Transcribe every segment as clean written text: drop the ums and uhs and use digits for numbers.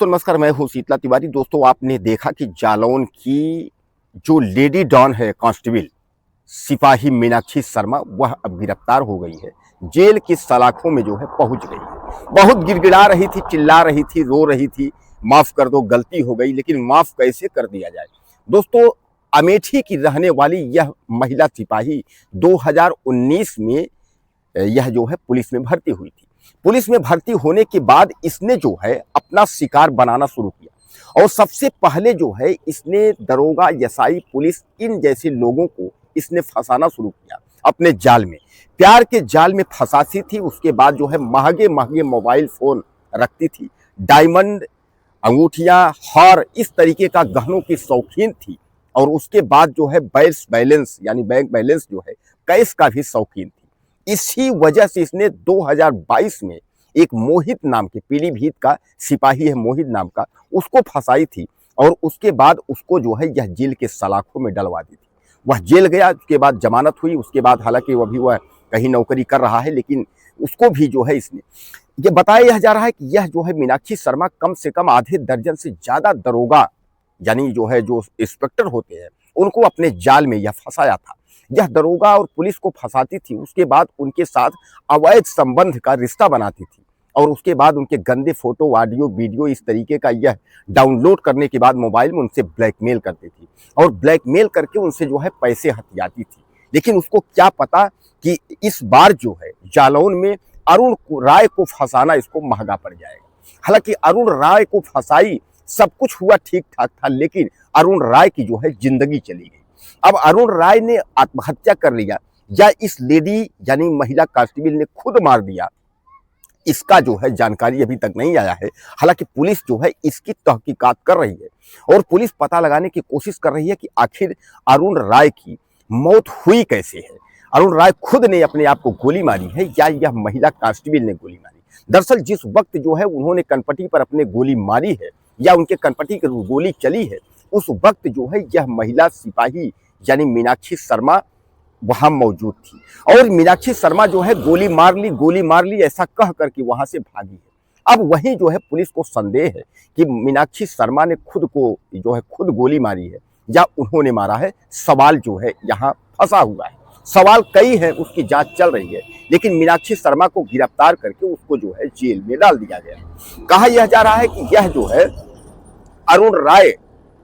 दोस्तों नमस्कार, मैं हूं शीतला तिवारी। दोस्तों आपने देखा कि जालौन की जो लेडी डॉन है कांस्टेबल सिपाही मीनाक्षी शर्मा, वह अब गिरफ्तार हो गई है। जेल की सलाखों में जो है पहुंच गई है। बहुत गिड़गिड़ा रही थी, चिल्ला रही थी, रो रही थी, माफ कर दो गलती हो गई। लेकिन माफ कैसे कर दिया जाए। दोस्तों अमेठी की रहने वाली यह महिला सिपाही 2019 में यह जो है पुलिस में भर्ती हुई थी। पुलिस में भर्ती होने के बाद इसने जो है अपना शिकार बनाना शुरू किया और सबसे पहले जो है इसने दरोगा, एसआई, पुलिस, इन जैसे लोगों को इसने फंसाना शुरू किया अपने जाल में। प्यार के जाल में फंसाती थी। उसके बाद जो है महंगे महंगे मोबाइल फोन रखती थी, डायमंड, अंगूठियां, हार, इस तरीके का गहनों की शौकीन थी। और उसके बाद जो है बैलेंस यानी बैंक बैलेंस जो है कैश का भी शौकीन थी। इसी वजह से इसने 2022 में एक मोहित नाम के, पीलीभीत का सिपाही है मोहित नाम का, उसको फंसाई थी और उसके बाद उसको जो है यह जेल के सलाखों में डलवा दी थी। वह जेल गया, उसके बाद जमानत हुई। उसके बाद हालांकि वह कहीं नौकरी कर रहा है, लेकिन उसको भी जो है इसने ये बताया जा रहा है कि यह जो है मीनाक्षी शर्मा कम से कम आधे दर्जन से ज्यादा दरोगा यानी जो है जो इंस्पेक्टर होते हैं उनको अपने जाल में यह फंसाया था। यह दरोगा और पुलिस को फंसाती थी, उसके बाद उनके साथ अवैध संबंध का रिश्ता बनाती थी और उसके बाद उनके गंदे फोटो, ऑडियो, वीडियो इस तरीके का यह डाउनलोड करने के बाद मोबाइल में उनसे ब्लैकमेल करती थी और ब्लैकमेल करके उनसे जो है पैसे हथियाती थी। लेकिन उसको क्या पता कि इस बार जो है जालौन में अरुण राय को फंसाना इसको महंगा पड़ जाएगा। हालांकि अरुण राय को फंसाई, सब कुछ हुआ ठीक ठाक था, लेकिन अरुण राय की जो है जिंदगी चली गई। अब अरुण राय ने आत्महत्या कर लिया या इस लेडी यानी महिला कांस्टेबल ने खुद मार दिया, इसका जो है जानकारी अभी तक नहीं आया है। हालांकि पुलिस जो है इसकी तहकीकात कर रही है और पुलिस पता लगाने की कोशिश कर रही है कि आखिर अरुण राय की मौत हुई कैसे है। अरुण राय खुद ने अपने आप को गोली मारी है या यह महिला कांस्टेबल ने गोली मारी। दरअसल जिस वक्त जो है उन्होंने कनपटी पर अपने गोली मारी है या उनके कनपटी की गोली चली है, उस वक्त जो है यह महिला सिपाही यानी मीनाक्षी शर्मा वहां मौजूद थी और मीनाक्षी शर्मा जो है गोली मार ली ऐसा कह करके वहां से भागी है। अब वहीं जो है पुलिस को संदेह है कि मीनाक्षी शर्मा ने खुद को जो है खुद गोली मारी है या उन्होंने मारा है। सवाल जो है यहाँ फंसा हुआ है, सवाल कई है, उसकी जांच चल रही है। लेकिन मीनाक्षी शर्मा को गिरफ्तार करके उसको जो है जेल में डाल दिया गया। कहा यह जा रहा है कि यह जो है अरुण राय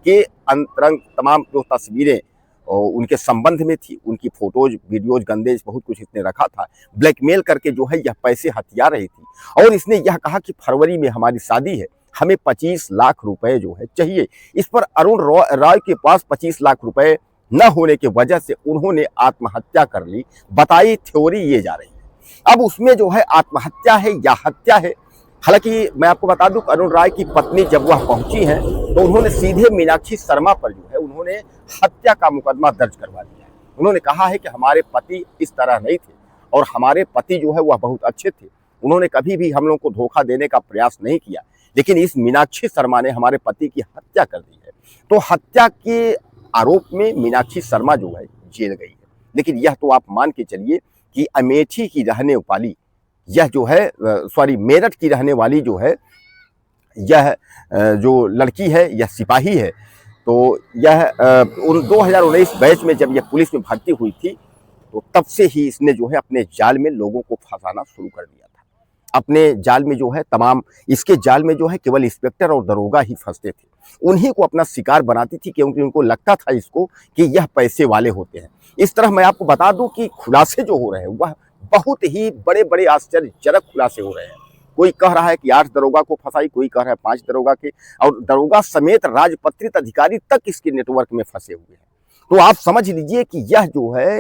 के अंतरंग तमाम जो तस्वीरें और उनके संबंध में थी, उनकी फोटोज, वीडियोज, गंदे बहुत कुछ इसने रखा था। ब्लैकमेल करके जो है यह पैसे हथिया रही थी और इसने यह कहा कि फरवरी में हमारी शादी है, हमें 25 लाख रुपए जो है चाहिए। इस पर अरुण राय के पास 25 लाख रुपए न होने की वजह से उन्होंने आत्महत्या कर ली, बताई थ्योरी ये जा रही है। अब उसमें जो है आत्महत्या है या हत्या है। हालांकि मैं आपको बता दूं अरुण राय की पत्नी जब वह पहुंची हैं तो उन्होंने सीधे मीनाक्षी शर्मा पर जो है उन्होंने हत्या का मुकदमा दर्ज करवा दिया है। उन्होंने कहा है कि हमारे पति इस तरह नहीं थे और हमारे पति जो है वह बहुत अच्छे थे, उन्होंने कभी भी हम लोग को धोखा देने का प्रयास नहीं किया, लेकिन इस मीनाक्षी शर्मा ने हमारे पति की हत्या कर दी है। तो हत्या के आरोप में मीनाक्षी शर्मा जो है जेल गई है। लेकिन यह तो आप मान के चलिए कि अमेठी की रहने वाली यह जो है मेरठ की रहने वाली जो है यह जो लड़की है, यह सिपाही है, तो यह 2019 बैच में जब यह पुलिस में भर्ती हुई थी तो तब से ही इसने जो है अपने जाल में लोगों को फंसाना शुरू कर दिया था। अपने जाल में जो है इसके जाल में जो है केवल इंस्पेक्टर और दरोगा ही फंसते थे, उन्हीं को अपना शिकार बनाती थी क्योंकि उनको लगता था इसको कि यह पैसे वाले होते हैं। इस तरह मैं आपको बता दूं कि खुलासे जो हो रहे हैं वह बहुत ही बड़े बड़े आश्चर्यजनक खुलासे हो रहे हैं। कोई कह रहा है कि 8 दरोगा को फंसाई, कोई कह रहा है 5 दरोगा के, और दरोगा समेत राजपत्रित अधिकारी तक इसके नेटवर्क में फंसे हुए हैं। तो आप समझ लीजिए कि यह जो है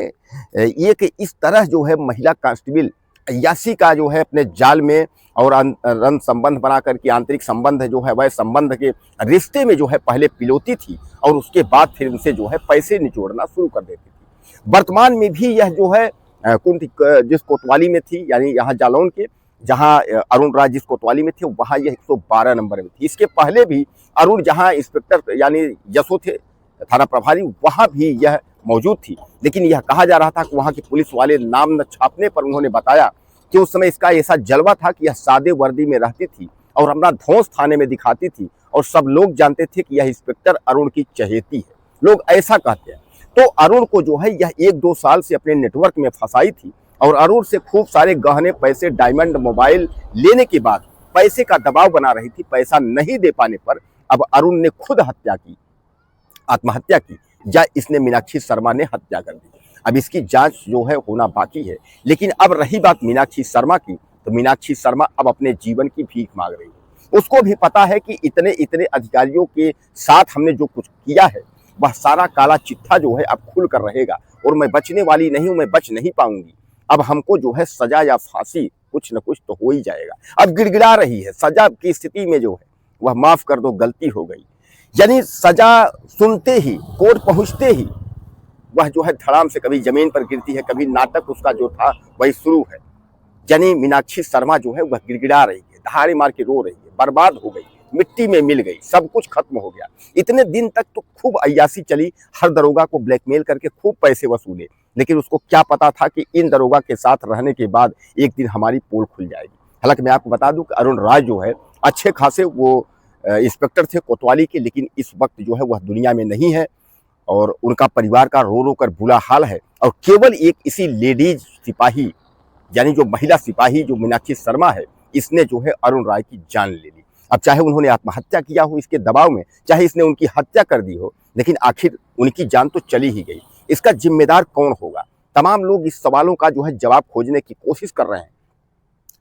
एक इस तरह जो है महिला कांस्टेबल अय्यासी का जो है अपने जाल में और रन संबंध बना करके आंतरिक संबंध जो है वह संबंध के रिश्ते में जो है पहले पिलोती थी और उसके बाद फिर उनसे जो है पैसे निचोड़ना शुरू कर देती थी। वर्तमान में भी यह जो है जिस कोतवाली में थी यानी यहाँ जालौन के जहाँ अरुण राय जिस कोतवाली में थे वहाँ यह 112 नंबर में थी। इसके पहले भी अरुण जहाँ इंस्पेक्टर यानी यशो थे थाना प्रभारी, वहाँ भी यह मौजूद थी। लेकिन यह कहा जा रहा था कि वहाँ के पुलिस वाले नाम न छापने पर उन्होंने बताया कि उस समय इसका ऐसा जलवा था कि यह सादे वर्दी में रहती थी और अपना धौंस थाने में दिखाती थी और सब लोग जानते थे कि यह इंस्पेक्टर अरुण की चहेती है, लोग ऐसा कहते हैं। तो अरुण को जो है यह 1-2 साल से अपने नेटवर्क में फंसाई थी और अरुण से खूब सारे गहने, पैसे, डायमंड, मोबाइल लेने के बाद पैसे का दबाव बना रही थी। पैसा नहीं दे पाने पर अब अरुण ने खुद हत्या की, आत्महत्या की, या इसने मीनाक्षी शर्मा ने हत्या कर दी। अब इसकी जांच जो है होना बाकी है। लेकिन अब रही बात मीनाक्षी शर्मा की, तो मीनाक्षी शर्मा अब अपने जीवन की भीख मांग रही है। उसको भी पता है कि इतने इतने अधिकारियों के साथ हमने जो कुछ किया है वह सारा काला चिट्ठा जो है अब खुल कर रहेगा और मैं बचने वाली नहीं हूं, मैं बच नहीं पाऊंगी। अब हमको जो है सजा या फांसी कुछ न कुछ तो हो ही जाएगा। अब गिड़गिड़ा रही है। सजा की स्थिति में जो है वह माफ कर दो, गलती हो गई, यानी सजा सुनते ही, कोर्ट पहुंचते ही वह जो है धड़ाम से कभी जमीन पर गिरती है, कभी नाटक उसका जो था वही शुरू है। यानी मीनाक्षी शर्मा जो है वह गिड़गिड़ा रही है, दहाड़े मार के रो रही है, बर्बाद हो गई, मिट्टी में मिल गई, सब कुछ खत्म हो गया। इतने दिन तक तो खूब अय्यासी चली, हर दरोगा को ब्लैकमेल करके खूब पैसे वसूले, लेकिन उसको क्या पता था कि इन दरोगा के साथ रहने के बाद एक दिन हमारी पोल खुल जाएगी। हालांकि मैं आपको बता दूं कि अरुण राय जो है अच्छे खासे वो इंस्पेक्टर थे कोतवाली के, लेकिन इस वक्त जो है वह दुनिया में नहीं है और उनका परिवार का रो रो कर बुरा हाल है। और केवल एक इसी लेडीज सिपाही, यानी जो महिला सिपाही जो मीनाक्षी शर्मा है, इसने जो है अरुण राय की जान ले ली। अब चाहे उन्होंने आत्महत्या किया हो इसके दबाव में, चाहे इसने उनकी हत्या कर दी हो, लेकिन आखिर उनकी जान तो चली ही गई। इसका जिम्मेदार कौन होगा? तमाम लोग इस सवालों का जो है जवाब खोजने की कोशिश कर रहे हैं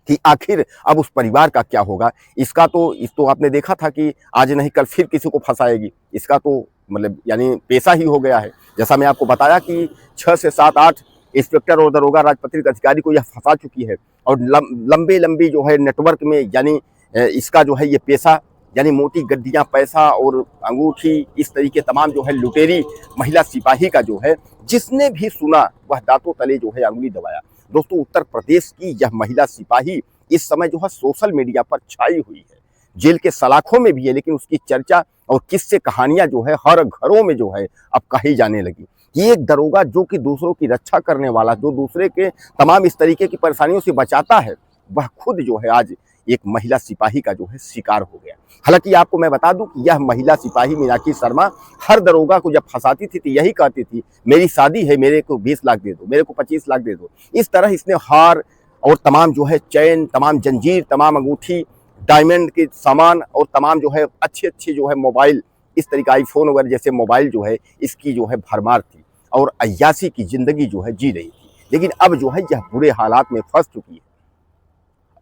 कि आखिर अब उस परिवार का क्या होगा। इसका तो आपने देखा था कि आज नहीं कल फिर किसी को फंसाएगी। इसका तो मतलब यानी पेशा ही हो गया है। जैसा मैं आपको बताया कि 6 से 7-8 इंस्पेक्टर और दरोगा राजपत्रित अधिकारी को यह फंसा चुकी है और लंबे लंबी जो है नेटवर्क में, यानी इसका जो है ये पेशा, यानी मोटी गड्डियां, पैसा और अंगूठी, इस तरीके तमाम जो है लुटेरी महिला सिपाही का जो है, जिसने भी सुना वह दांतों तले जो है अंगुली दबाया। दोस्तों, उत्तर प्रदेश की यह महिला सिपाही इस समय जो है सोशल मीडिया पर छाई हुई है, जेल के सलाखों में भी है, लेकिन उसकी चर्चा और किस्से कहानियां जो है हर घरों में जो है अब कही जाने लगी कि एक दरोगा जो कि दूसरों की रक्षा करने वाला, जो दूसरे के तमाम इस तरीके की परेशानियों से बचाता है, वह खुद जो है आज एक महिला सिपाही का जो है शिकार हो गया। हालांकि आपको मैं बता दूं कि यह महिला सिपाही मीनाक्षी शर्मा हर दरोगा को जब फंसाती थी तो यही कहती थी, मेरी शादी है, मेरे को 20 लाख दे दो, मेरे को 25 लाख दे दो। इस तरह इसने हार और तमाम जो है चैन, तमाम जंजीर, तमाम अंगूठी, डायमंड के सामान और तमाम जो है अच्छे अच्छे जो है मोबाइल, इस तरीके आईफोन वगैरह जैसे मोबाइल जो है इसकी जो है भरमार थी और अय्यासी की जिंदगी जो है जी रही थी। लेकिन अब जो है यह बुरे हालात में फंस चुकी है।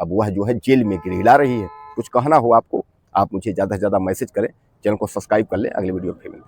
अब वह जो है जेल में गिड़गिड़ा रही है। कुछ कहना हो आपको, आप मुझे ज़्यादा से ज़्यादा मैसेज करें, चैनल को सब्सक्राइब कर लें। अगले वीडियो फिर मिलेंगे।